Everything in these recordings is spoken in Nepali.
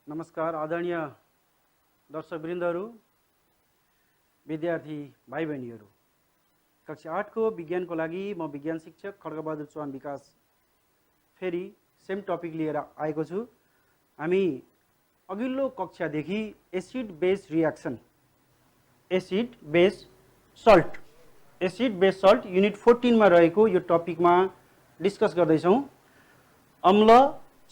नमस्कार आदरणीय दर्शकवृन्दहरू, विद्यार्थी भाइ बहिनीहरू। कक्षा 8 को विज्ञानको लागि म विज्ञान शिक्षक खड्गबहादुर चौहान विकास फेरि सेम टपिक लिएर आएको छु। हामी अघिल्लो कक्षादेखि acid base reaction, acid base salt unit 14 मा रहेको यो टपिकमा डिस्कस गर्दैछौँ। अम्ल,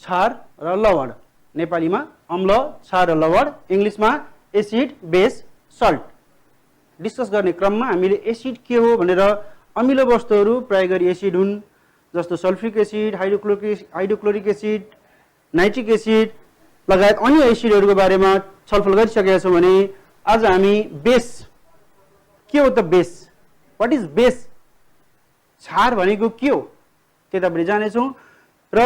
क्षार र लवण, नेपालीमा अम्ल, क्षार र लवण, इंग्लिशमा एसिड बेस सल्ट डिस्कस गर्ने क्रममा हामीले एसिड के हो भनेर अमिलो वस्तुहरू प्रयोग गरी एसिड हुन् जस्तो sulphuric acid, hydrochloric acid, nitric acid लगायत अन्य एसिडहरूको बारेमा छलफल गरिसकेका छौँ भने आज हामी बेस के हो त बेस, व्हाट इज बेस, क्षार भनेको के हो त्यतापट्टि जानेछौँ र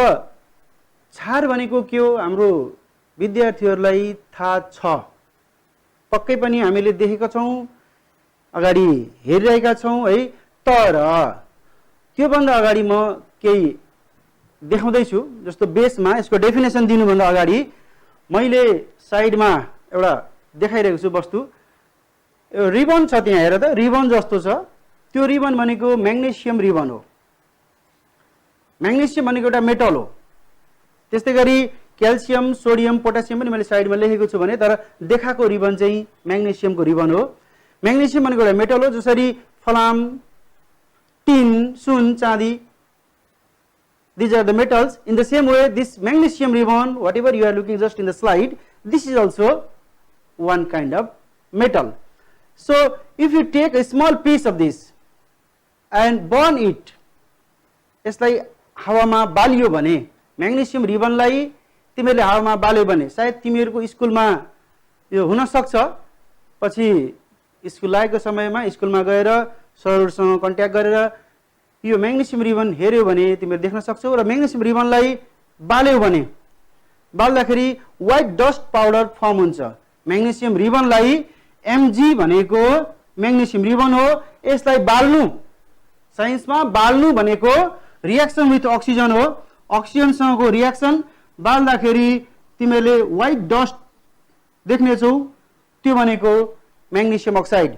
क्षार भनेको के हो हाम्रो विद्यार्थीहरूलाई थाहा छ, पक्कै पनि हामीले देखेका छौँ, अगाडि हेरिरहेका छौँ है। तर त्योभन्दा अगाडि म केही देखाउँदैछु। जस्तो बेसमा यसको डेफिनेसन दिनुभन्दा अगाडि मैले साइडमा एउटा देखाइरहेको छु वस्तु, रिबन छ त्यहाँ, हेर त रिबन जस्तो छ। त्यो रिबन भनेको म्याग्नेसियम रिबन हो। म्याग्नेसियम भनेको एउटा मेटल हो। त्यस्तै गरी क्याल्सियम, सोडियम, पोटासियम पनि मैले साइडमा लेखेको छु भने तर देखाएको रिबन चाहिँ म्याग्नेसियमको रिबन हो। म्याग्नेसियम भनेको एउटा मेटल हो, जसरी फलाम, टिन, सुन, चाँदी, these are the metals. In the same way, this magnesium ribbon, whatever you are looking just in the slide, this is also one kind of metal. So if you take a small piece of this and burn it, यसलाई हावामा बालियो भने, म्याग्नेसियम रिबनलाई तिमीहरूले हावामा बाल्यो भने सायद तिमीहरूको स्कुलमा यो हुन सक्छ। पछि स्कुल लागेको समयमा स्कुलमा गएर सरहरूसँग कन्ट्याक्ट गरेर यो म्याग्नेसियम रिबन हेर्यो भने तिमीले देख्न सक्छौ। र म्याग्नेसियम रिबनलाई बाल्यो भने बाल्दाखेरि व्हाइट डस्ट पाउडर फर्म हुन्छ। म्याग्नेसियम रिबनलाई एमजी भनेको म्याग्नेसियम रिबन हो। यसलाई बाल्नु, साइन्समा बाल्नु भनेको रियाक्सन विथ अक्सिजन हो। अक्सिजनसँगको रियाक्सन बाल्दाखेरि तिमीले व्हाइट डस्ट देख्नेछौ, त्यो भनेको म्याग्नेसियम अक्साइड।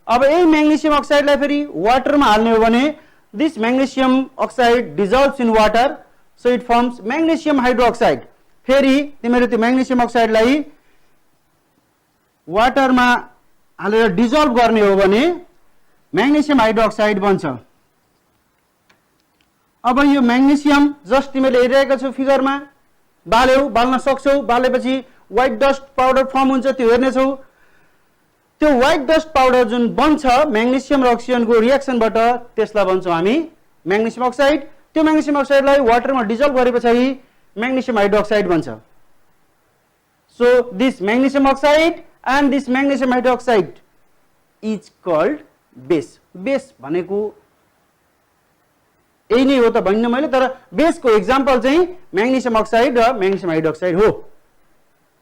अब यही म्याग्नेसियम अक्साइडलाई फेरि वाटरमा हाल्ने हो भने this magnesium oxide dissolves in water, so it forms magnesium hydroxide. फेरि तिमीले त्यो म्याग्नेसियम अक्साइडलाई वाटरमा हालेर डिजल्भ गर्ने हो भने म्याग्नेसियम हाइड्रोक्साइड बन्छ। अब यो म्याग्नेसियम जस्ट तिमीले हेरिरहेका छौ फिगरमा, बाल्यौ, बाल्न सक्छौ, बालेपछि व्हाइट डस्ट पाउडर फर्म हुन्छ, त्यो हेर्नेछौ। त्यो व्हाइट डस्ट पाउडर जुन बन्छ म्याग्नेसियम र अक्सिजनको रियाक्सनबाट, त्यसलाई भन्छौँ हामी म्याग्नेसियम अक्साइड। त्यो म्याग्नेसियम अक्साइडलाई वाटरमा डिजल्भ गरेपछि म्याग्नेसियम हाइड्रोक्साइड बन्छ। So this magnesium oxide and this magnesium hydroxide is called base. Base भनेको यही नै हो त भन्न मैले, तर बेसको एक्जाम्पल चाहिँ म्याग्नेसियम अक्साइड र म्याग्नेसियम हाइड्रोक्साइड हो।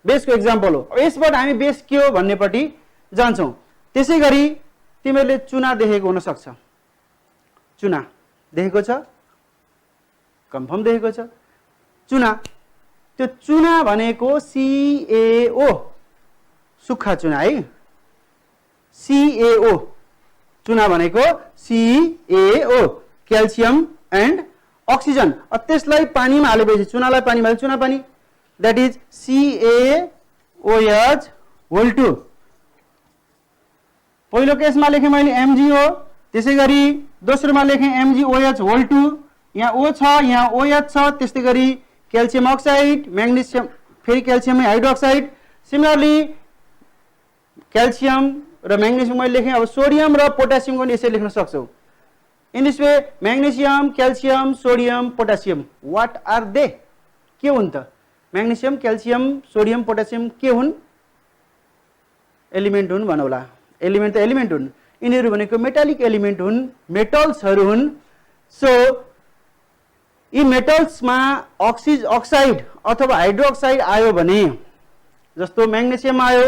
बेसको एक्जाम्पल हो। यसबाट हामी बेस के हो भन्नेपट्टि जान्छौँ। त्यसै गरी तिमीहरूले चुना देखेको हुन सक्छ। चुना देखेको छ, कन्फर्म देखेको छ चुना। त्यो चुना भनेको CaO, सुक्खा चुना है, CaO। चुना भनेको CaO, क्याल्सियम एन्ड अक्सिजन। त्यसलाई पानीमा हालेपछि, चुनालाई पानीमा हाले, चुना पानी, द्याट इज CaOH2। पहिलो केसमा लेखेँ मैले Mg हो, त्यसै गरी दोस्रोमा लेखेँ MgOH2। यहाँ O छ, यहाँ OH छ। त्यस्तै गरी क्याल्सियम अक्साइड, म्याग्नेसियम, फेरि क्याल्सियम हाइड्रोक्साइड। सिमिलरली क्याल्सियम र म्याग्नेसियम मैले लेखेँ। अब सोडियम र पोटासियमको पनि यसरी लेख्न सक्छौ। In this way magnesium, calcium, sodium, potassium, what are they, के हुन् त? म्याग्नेसियम, क्याल्सियम, सोडियम, पोटासियम के हुन्? एलिमेन्ट हुन् भनौला। एलिमेन्ट त एलिमेन्ट हुन्, यिनीहरू भनेको मेटालिक एलिमेन्ट हुन्, मेटल्सहरू हुन्। सो यी मेटल्समा अक्साइड अथवा हाइड्रोक्साइड आयो भने, जस्तो म्याग्नेसियम आयो,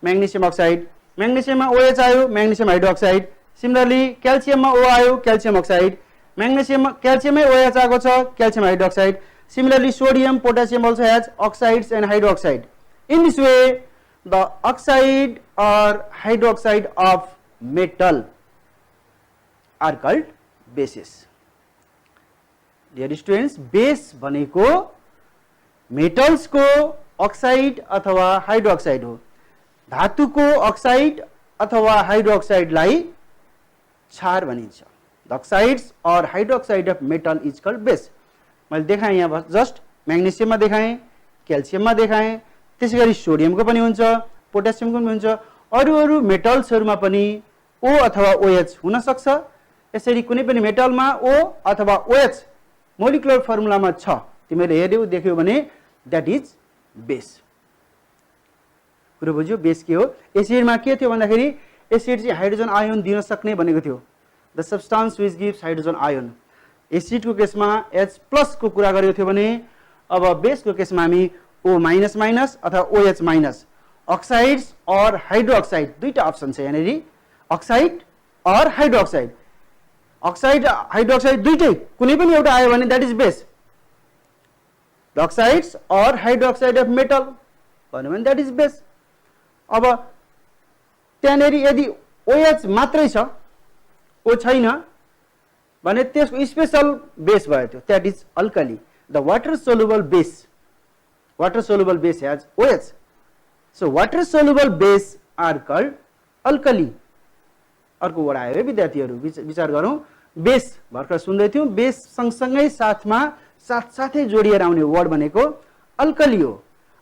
म्याग्नेसियम अक्साइड, म्याग्नेसियममा OH आयो, म्याग्नेसियम हाइड्रोक्साइड। सिमिलरली क्याल्सियममा O आयो, क्याल्सियम अक्साइड, म्याग्नेसियममा क्याल्सियममै OH आएको छ, calcium hydroxide. Similarly, sodium, potassium also has oxides and hydroxide. In this way, the oxide or hydroxide of metal are called bases. Dear students, base भनेको metals को oxide अथवा hydroxide हो. धातु को oxide अथवा hydroxide लाई क्षार भनिन्छ. The oxides or hydroxide of metal is called base. मैले देखाएँ यहाँ जस्ट मैग्नेशियम में देखाएँ, क्याल्सियम में देखाएँ, त्यसैगरी सोडियम को पनि हुन्छ, पोटेशियम को पनि हुन्छ, अरू मेटल्सहरुमा पनि O अथवा OH हुन सक्छ. यसरी कुनै पनि मेटलमा O अथवा OH मोलिकुलर फर्मुलामा छ, तिमीले हेर्यौ देख्यौ भने दैट इज बेस. कुरो बुझ्यो? बेस के हो? एसिडमा के थियो भन्दाखेरि एसिड चाहिँ हाइड्रोजन आयन दिन सक्ने भनेको थियो. The substance which gives hydrogen ion. Acid को केसमा H+ को कुरा गरेको थियो भने अब बेस को केसमा हामी O- अथवा OH-. ऑक्साइड्स और हाइड्रोक्साइड दुईटा अप्सन छ यहाँनेरि, ऑक्साइड और हाइड्रोक्साइड. ऑक्साइड हाइड्रोक्साइड दुईटै कुनै पनि एउटा आयो भने that is base. The oxides और हाइड्रोक्साइड अफ मेटल भन्यो भने दैट इज बेस. अब त्यहाँनेरि यदि OH मात्रै छ, O छैन भने त्यसको स्पेशल बेस भयो त्यो, that is alkali. The water soluble base, water soluble base has OH. So water soluble base are called alkali. अर्को वडा आयो विद्यार्थीहरु विचार गरौं. बेस भर्खर सुन्दै थियौ, बेस सँगसँगै साथमा साथसाथै जोडिएर आउने वर्ड भनेको अल्कली हो.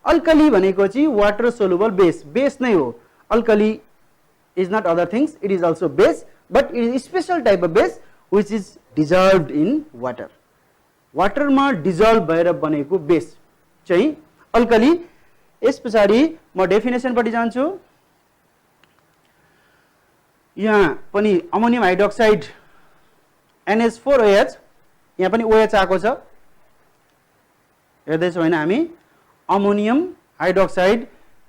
अल्कली भनेको चाहिँ वाटर सोलुबल बेस, बेस नै हो. Alkali is not other things, it is also base, but it is a special type of base which is dissolved in water. Water मा डिजल्भ भएर बनेको बेस चाहिँ अल्कली. यस पछाडी म डेफिनेसन पटि जान्छु. यहाँ पनि अमोनियम हाइड्रोक्साइड NH4OH, यहाँ पनि OH आएको छ. हेर्दै छौं हैन हामी, अमोनियम हाइड्रोक्साइड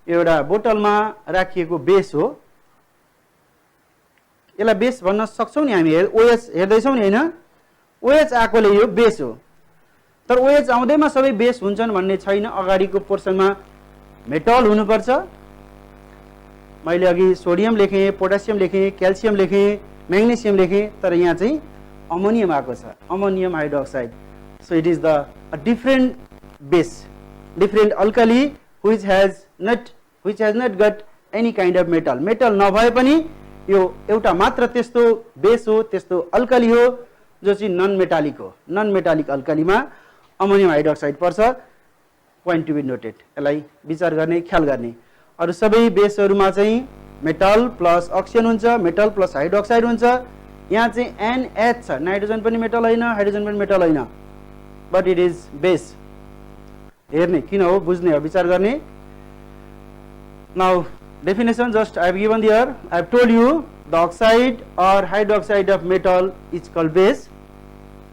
एउटा बोतलमा राखिएको बेस हो. यसलाई बेस भन्न सक्छौं नि हामी. OH हेर्दै छौं नि हैन, OH आएकोले यो बेस हो. तर OH आउँदैमा सबै बेस हुन्छन् भन्ने छैन. अगाडिको पोर्सनमा मेटल हुनुपर्छ. मैले अघि सोडियम लेखेँ, पोटेशियम लेखेँ, क्याल्सियम लेखेँ, मैग्नेशियम लेखेँ, तर यहाँ चाहिँ अमोनियम आएको छ, ammonium hydroxide. So it is the different base, different alkali which has not got any kind of metal. Metal नभए पनि यो एउटा मात्र त्यस्तो बेस हो, त्यस्तो अल्कली हो जो चाहिँ नन मेटालिक हो. नन मेटालिक अल्कलीमा अमोनियम हाइड्रोक्साइड पर्छ. Point to be noted. यसलाई विचार गर्ने, ख्याल गर्ने. अरु सबै बेसहरुमा चाहिँ मेटल प्लस अक्सिजन हुन्छ, मेटल प्लस हाइड्रोक्साइड हुन्छ. यहाँ चाहिँ NH छ, नाइट्रोजन पनि मेटल हैन, हाइड्रोजन पनि मेटल हैन, बट इट इज बेस. हेर्ने किन हो, बुझ्ने हो, विचार गर्ने. Now definition just I have given there. I have told you the oxide or hydroxide of metal is called base.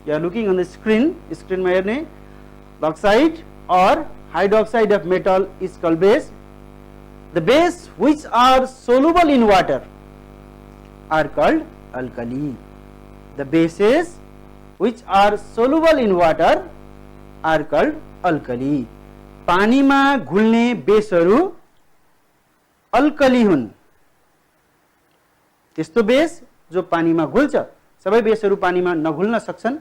You are looking on the screen में हेर्ने. The oxide or hydroxide of metal is called base. The base which are soluble in water are called alkali. The bases which are soluble in water are called alkali. पानीमा घुल्ने बेसहरु अल्कली हुन्. त्यस्तो बेस जो पानीमा घुल्छ. सबै बेसहरु पानीमा नघुल्न सक्छन्.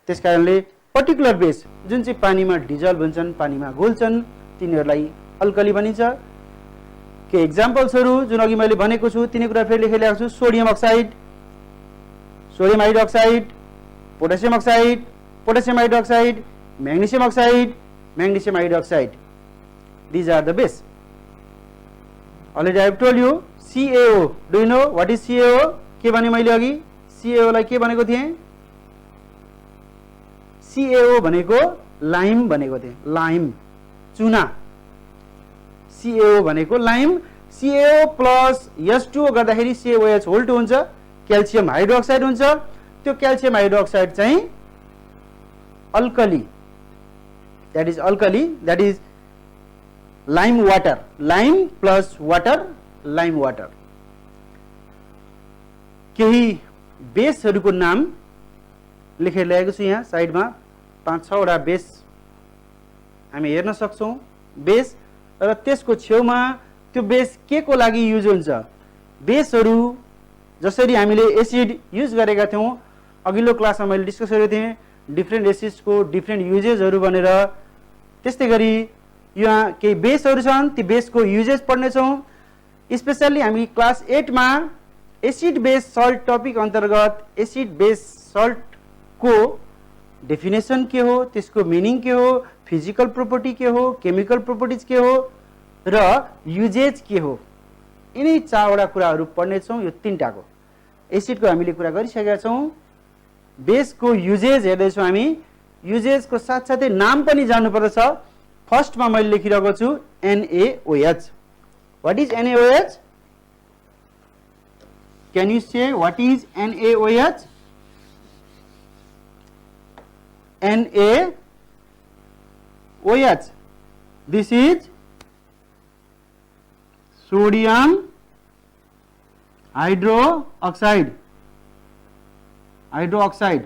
त्यसकारणले पर्टिकुलर बेस जुन चाहिँ पानीमा डिजल्भ हुन्छन्, पानीमा घुल्छन्, तिनीहरूलाई अल्कली भनिन्छ. के एक्जाम्पल्सहरु जुन अघि मैले भनेको छु तिनी कुरा फेरि लेखेको छु. Sodium oxide, sodium hydroxide, potassium oxide, potassium hydroxide, magnesium oxide, magnesium hydroxide. These are the base. Already I have told you CaO. Do you know what is CaO? के भने मैले अघि CaO लाई के भनेको थिएँ? CaO भनेको लाइम भनेको थिएँ. लाइम, चुना. CaO भनेको लाइम. CaO प्लस H2O गर्दाखेरि CaOH होल 2 हुन्छ. क्याल्सियम हाइड्रोक्साइड हुन्छ. त्यो क्याल्सियम हाइड्रोक्साइड चाहिँ alkali. That is alkali. That is lime water. Lime plus water, lime water. केही बेसहरुको नाम लेखेर ल्याएको छु यहाँ साइडमा. 5-6 वटा बेस हामी हेर्न सक्छौं. बेस र त्यसको छेउमा त्यो बेस के को लागि युज हुन्छ। बेसहरू जसरी हामीले एसिड युज गरेका थियौँ अघिल्लो क्लासमा मैले डिस्कस गरेको थिएँ डिफ्रेन्ट एसिड्सको डिफ्रेन्ट युजेसहरू भनेर, त्यस्तै गरी यहाँ केही बेसहरू छन् ती बेसको युजेस पढ्नेछौँ। स्पेसल्ली हामी क्लास 8 मा एसिड बेस सल्ट टपिक अन्तर्गत एसिड बेस सल्टको डेफिनेसन के हो, त्यसको मिनिङ के हो, फिजिकल प्रोपर्टी के हो, केमिकल प्रोपर्टिज के हो र युजेज के हो, यिनै 4वटा कुराहरू पढ्नेछौँ। यो 3टाको एसिडको हामीले कुरा गरिसकेका छौँ। बेसको युजेज हेर्दैछौँ हामी। युजेजको साथसाथै नाम पनि जान्नुपर्दछ। फर्स्टमा मैले लेखिरहेको छु NaOH। What is NaOH? Can you say what is NaOH? NaOH. This is sodium hydroxide. Hydroxide.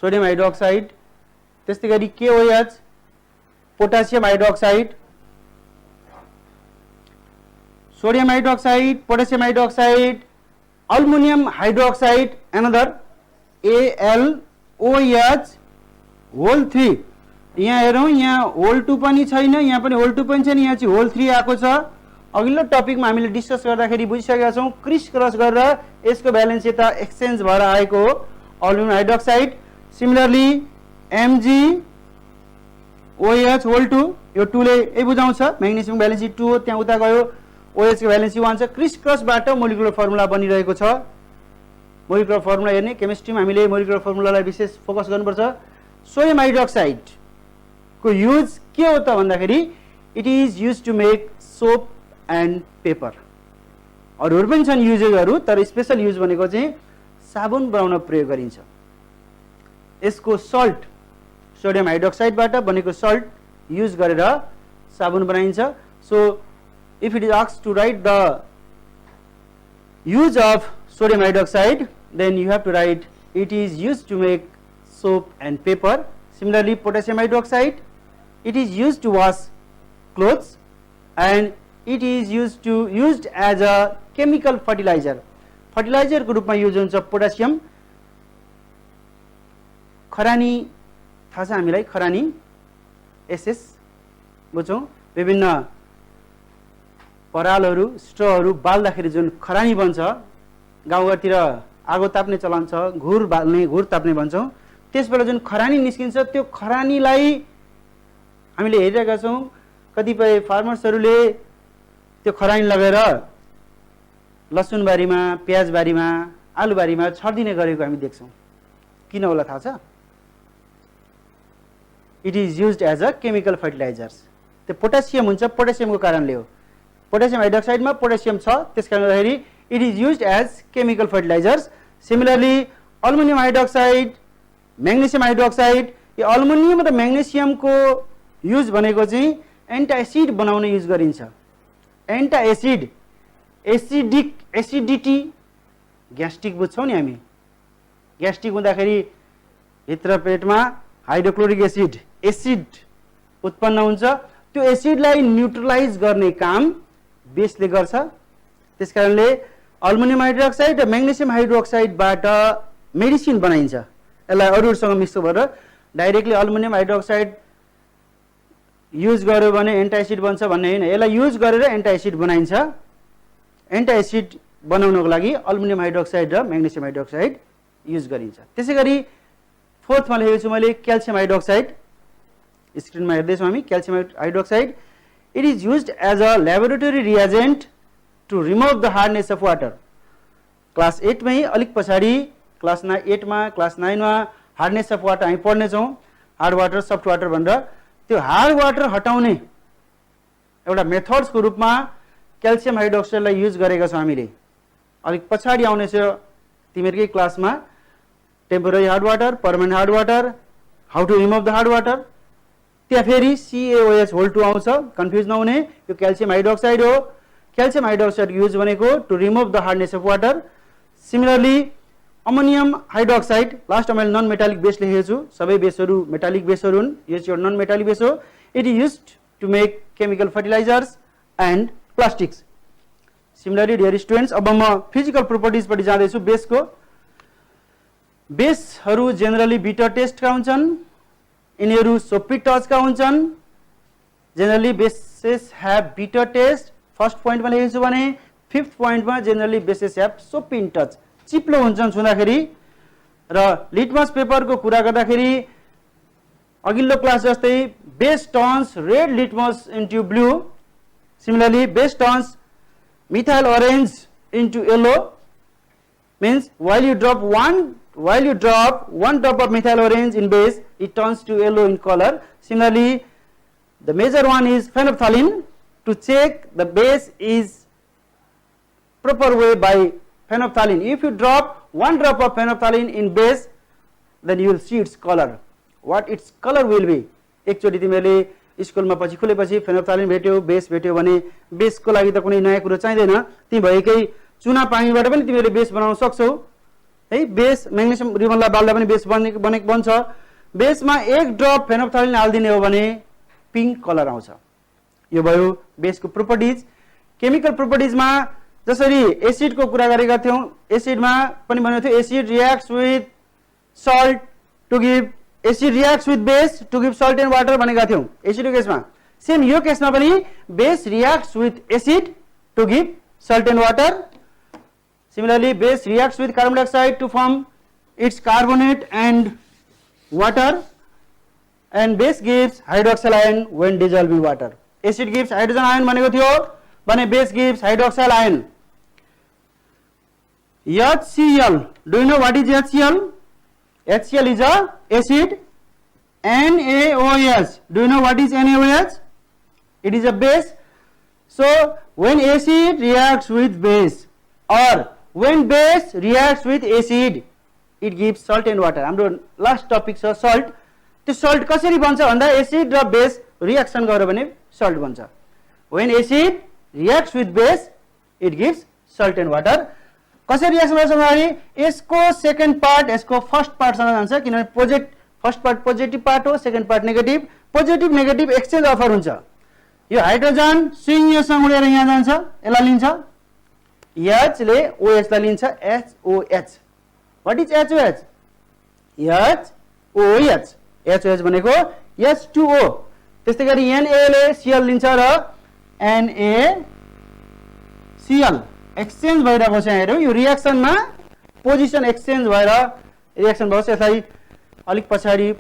Sodium hydroxide. त्यस्तै गरी KOH potassium hydroxide. Sodium hydroxide, potassium hydroxide, aluminium hydroxide another AlOH whole 3। यहाँ हेरौँ, यहाँ होल 2 पनि छैन, यहाँ पनि होल 2 पनि छैन, यहाँ चाहिँ होल 3 आएको छ। अघिल्लो टपिकमा हामीले डिस्कस गर्दाखेरि बुझिसकेका छौँ क्रिस क्रस गरेर यसको भ्यालेन्स यता एक्सचेन्ज भएर आएको हो aluminium hydroxide. Similarly MgOH whole 2, यो 2 ले ए बुझाउँछ, म्याग्नेसियम भ्यालेन्सी 2 हो, त्यहाँ उता गयो OH को भ्यालेन्सी 1 छ। क्रिस क्रसबाट मोलिकुलर फर्मुला बनिरहेको छ। मोलिकुलर फर्मुला हेर्ने केमिस्ट्रीमा हामीले मोलिकुलर फर्मुलालाई विशेष फोकस गर्नुपर्छ। सोडियम हाइड्रोक्साइड को युज के हो त भन्दाखेरि it is use to make soap and paper. अरूहरू पनि छन् युजेसहरू, तर स्पेशल युज भनेको चाहिँ साबुन बनाउन प्रयोग गरिन्छ। यसको सल्ट सोडियम हाइड्रोक्साइडबाट बनेको सल्ट युज गरेर साबुन बनाइन्छ। So if it is asked to write the use of sodium hydroxide, then you have to write it is used to make soap and paper. Similarly, potassium hydroxide, it is used to wash clothes and it is used as a chemical fertilizer. Fertilizer को रूपमा युज हुन्छ पोटासियम। खरानी थाहा छ हामीलाई, खरानी SS बुझौँ, विभिन्न परालहरू स्ट्रहरू बाल्दाखेरि जुन खरानी बन्छ, गाउँघरतिर आगो ताप्ने चलन छ, घुर बाल्ने घुर ताप्ने भन्छौँ, त्यसबाट जुन खरानी निस्किन्छ त्यो खरानीलाई हामीले हेरिरहेका छौँ। कतिपय फार्मर्सहरूले त्यो खरानी लगेर लसुनबारीमा, प्याजबारीमा, आलुबारीमा छर्दिने गरेको हामी देख्छौँ। किन होला थाहा छ? It is used as a chemical fertilizers. त्यो पोटासियम हुन्छ, पोटासियमको कारणले हो। पोटासियम हाइड्रोक्साइडमा पोटासियम छ, त्यसकारणले गर्दाखेरि it is used as chemical fertilizers. Similarly aluminium hydroxide, magnesium hydroxide, यो अल्मुनियम र म्याग्नेसियमको युज भनेको चाहिँ एन्टाएसिड बनाउन युज गरिन्छ। एन्टाएसिड, एसिडिटी, ग्यास्ट्रिक बुझ्छौँ नि हामी। ग्यास्ट्रिक हुँदाखेरि भित्र पेटमा हाइड्रोक्लोरिक एसिड उत्पन्न हुन्छ। त्यो एसिडलाई न्युट्रलाइज गर्ने काम बेसले गर्छ। त्यसकारणले अल्मुनियम हाइड्रोक्साइड र म्याग्नेसियम हाइड्रोक्साइडबाट मेडिसिन बनाइन्छ। यसलाई अरूसँग मिक्स गरेर डाइरेक्टली अल्मुनियम हाइड्रोक्साइड युज गर्यो भने एन्टाएसिड बन्छ भन्ने होइन, यसलाई युज गरेर एन्टाएसिड बनाइन्छ। एन्टाएसिड बनाउनको लागि अल्मुनियम हाइड्रोक्साइड र म्याग्नेसियम हाइड्रोक्साइड युज गरिन्छ। त्यसै गरी फोर्थमा लेखेको छु मैले क्याल्सियम हाइड्रोक्साइड। स्क्रिनमा हेर्दैछौँ हामी calcium hydroxide. It is used as a laboratory reagent to remove the hardness of water. Class 8 मै अलिक पछाडि क्लास 8 मा क्लास 9 मा हार्डनेस अफ वाटर हामी पढ्नेछौँ, हार्ड वाटर सफ्ट वाटर भनेर। त्यो हार्ड वाटर हटाउने एउटा मेथड्सको रूपमा क्याल्सियम हाइड्रोक्साइडलाई युज गरेका छौँ हामीले। अलिक पछाडि आउनेछ तिमीहरूकै क्लासमा temporary hard water, permanent hard water, how to remove the hard water. त्यहाँ फेरि CaOH होल 2 आउँछ, कन्फ्युज नहुने। यो क्याल्सियम हाइड्रोक्साइड हो। क्याल्सियम हाइड्रोक्साइड युज भनेको to remove the hardness of water. Similarly ammonium hydroxide लास्टमा मैले नन मेटालिक बेस लेखेको छु सबै बेसहरू मेटालिक बेसहरू हुन् यो चाहिँ नन मेटालिक बेस हो it is used to make chemical fertilizers and plastics similarly dear students अब म फिजिकल प्रोपर्टिज पट्टि जाँदैछु बेसको बेसहरू जेनरली बिटर टेस्टका हुन्छन् यिनीहरू सोपी टचका हुन्छन् generally bases have bitter taste first पोइन्टमा लेखेको छु भने फिफ्थ पोइन्टमा जेनरली बेसेस ह्याभ सोपी इन टच चिप्लो हुन्छन् छुँदाखेरि र लिटमस पेपरको कुरा गर्दाखेरि अघिल्लो क्लास जस्तै base turns red litmus into blue similarly base turns methyl orange into yellow means while you drop one drop of methyl orange in base it turns to yellow in color. Similarly the major one is phenolphthalein. To check the base is proper way by phenolphthalein. If you drop one drop of phenolphthalein in base then you will see its color. What its color will be. एकचोटि तिमीले स्कुलमा पछि खुलेपछि फेनोफ्थालिन भेट्यो बेस भेट्यो भने बेसको लागि त कुनै नयाँ कुरो चाहिँदैन ती भएकै चुना पानीबाट पनि तिमीले बेस बनाउन सक्छौ है बेस म्याग्नेसियम रिबनलाई बाल्दा पनि बेस बन्छ बेसमा एक ड्रप फेनोफ्थालिन हाल्दिने हो भने पिंक कलर आउँछ यो भयो बेसको प्रोपर्टिज केमिकल प्रोपर्टिजमा जसरी एसिडको कुरा गरेका थियौ एसिडमा पनि भनेको थियो acid reacts with salt to give acid reacts with base to give salt and water भनेका थियौ एसिडको केसमा सेम यो केसमा पनि base reacts with acid to give salt and water. Similarly, base reacts with carbon dioxide to form its carbonate and water, and base gives hydroxyl ion when dissolved in water. Acid gives hydrogen ion भनेको थियो भने base gives hydroxyl ion. HCl, do you know what is HCl? HCl is a acid. NaOH, do you know what is NaOH? It is a base. So when acid reacts with base or when base reacts with acid it gives salt and water. हाम्रो लास्ट टपिक छ सल्ट त्यो सल्ट कसरी बन्छ भन्दा एसिड र बेस रिएक्सन गर्यो भने सल्ट बन्छ when acid reacts with base it gives salt and water. कसरी रिएक्सन गर्छ भन्दाखेरि यसको सेकेन्ड पार्ट यसको फर्स्ट पार्ट सँग जान्छ किनभने फर्स्ट पार्ट पोजिटिभ पार्ट हो second part negative positive negative exchange offer हुन्छ यो हाइड्रोजन स्विङ योसँग उडेर यहाँ जान्छ यसलाई लिन्छ H ले OH लाई लिन्छ HOH. What is HOH? HOH. HOH भनेको H2O. त्यस्तै गरी Na ले Cl लिन्छ र NaCl एक्सचेन्ज भइरहेको छ हेरौँ यो रिएक्सनमा पोजिसन एक्सचेन्ज भएर रिएक्सन भयो यसलाई अलिक पछाडी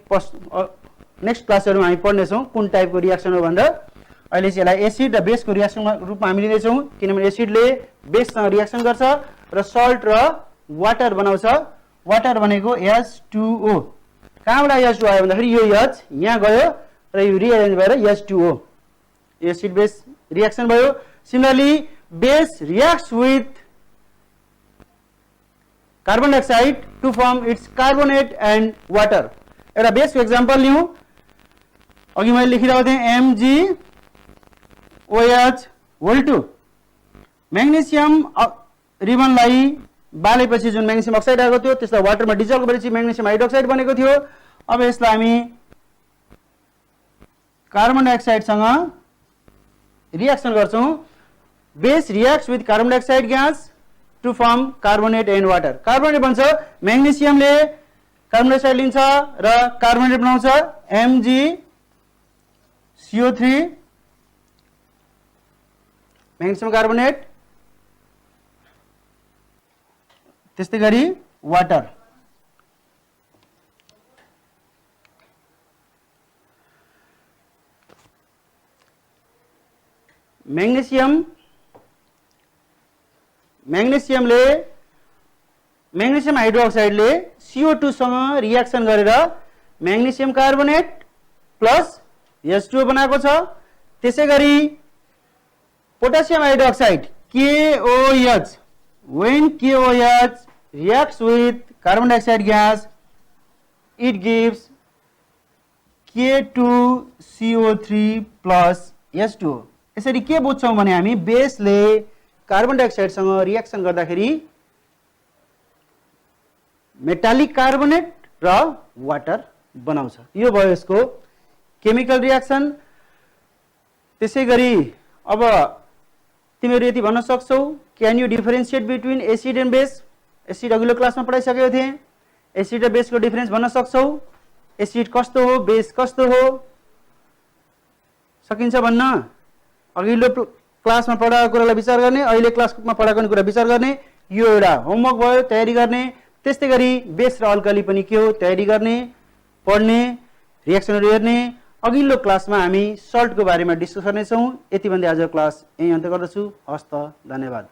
नेक्स्ट क्लासहरुमा हामी पढ्ने छौं कुन टाइपको रिएक्सन हो भनेर अहिले चाहिँ यसलाई एसिड र बेसको रिएक्सनको रूपमा हामी लिने छौं किनभने एसिडले बेससँग रिएक्सन गर्छ र सल्ट र वाटर बनाउँछ वाटर भनेको H2O कहाँबाट H2O आयो भन्दाखेरि यो H यहाँ गयो र यो रिअरेन्ज भएर H2O एसिड बेस रिएक्सन भयो similarly base reacts with carbon dioxide to form its carbonate and water एउटा बेसको एक्जाम्पल लिउँ अघि मैले लेखिरहेको थिएँ Mg OH होल 2 म्याग्नेसियम रिबनलाई बालेपछि जुन म्याग्नेसियम अक्साइड आएको थियो त्यसलाई वाटरमा डिजल्भ गरेपछि म्याग्नेसियम हाइड्रोक्साइड बनेको थियो अब यसलाई हामी कार्बन डाइऑक्साइडसँग रिएक्सन गर्छौं base reacts with carbon dioxide gas to form carbonate and water carbonate बन्छ म्याग्नेसियमले कार्बन डाइऑक्साइड लिन्छ र कार्बोनेट बनाउँछ MgCO3 म्याग्नेसियम कार्बोनेट त्यस्तै गरी वाटर म्याग्नेसियम हाइड्रोक्साइडले CO2 सँग रिएक्सन गरेर म्याग्नेसियम कार्बोनेट प्लस H2O बनाएको छ त्यसै गरी potassium hydroxide KOH when KOH reacts with carbon dioxide gas it gives K2CO3 plus H2O यसरी के बुझ्छौं भने हामी बेसले कार्बन डाइऑक्साइड सँग रिएक्सन गर्दाखेरि मेटालिक कार्बोनेट र वाटर बनाउँछ। यो भयो यसको केमिकल रियाक्सन। त्यसैगरी अब तिमीहरू यति भन्न सक्छौ, can you differentiate between acid and base? Acid अघिल्लो क्लासमा पढाइसकेको थिएँ। एसिड र बेसको डिफरेन्स भन्न सक्छौ? एसिड कस्तो हो, बेस कस्तो हो, सकिन्छ भन्न? अघिल्लो क्लासमा पढाएको कुरालाई विचार गर्ने, अहिले क्लासमा पढाएको कुरा विचार गर्ने। यो एउटा होमवर्क भयो, तयारी गर्ने। त्यस्तै गरी बेस र अल्कली पनि के हो तयारी गर्ने, पढ्ने, रियाक्सनहरू हेर्ने। अघिल्लो क्लासमा हामी सल्टको बारेमा डिस्कस गर्नेछौँ। यति भन्दै आजको क्लास यही अन्त्य गर्दछु। हस्त, धन्यवाद।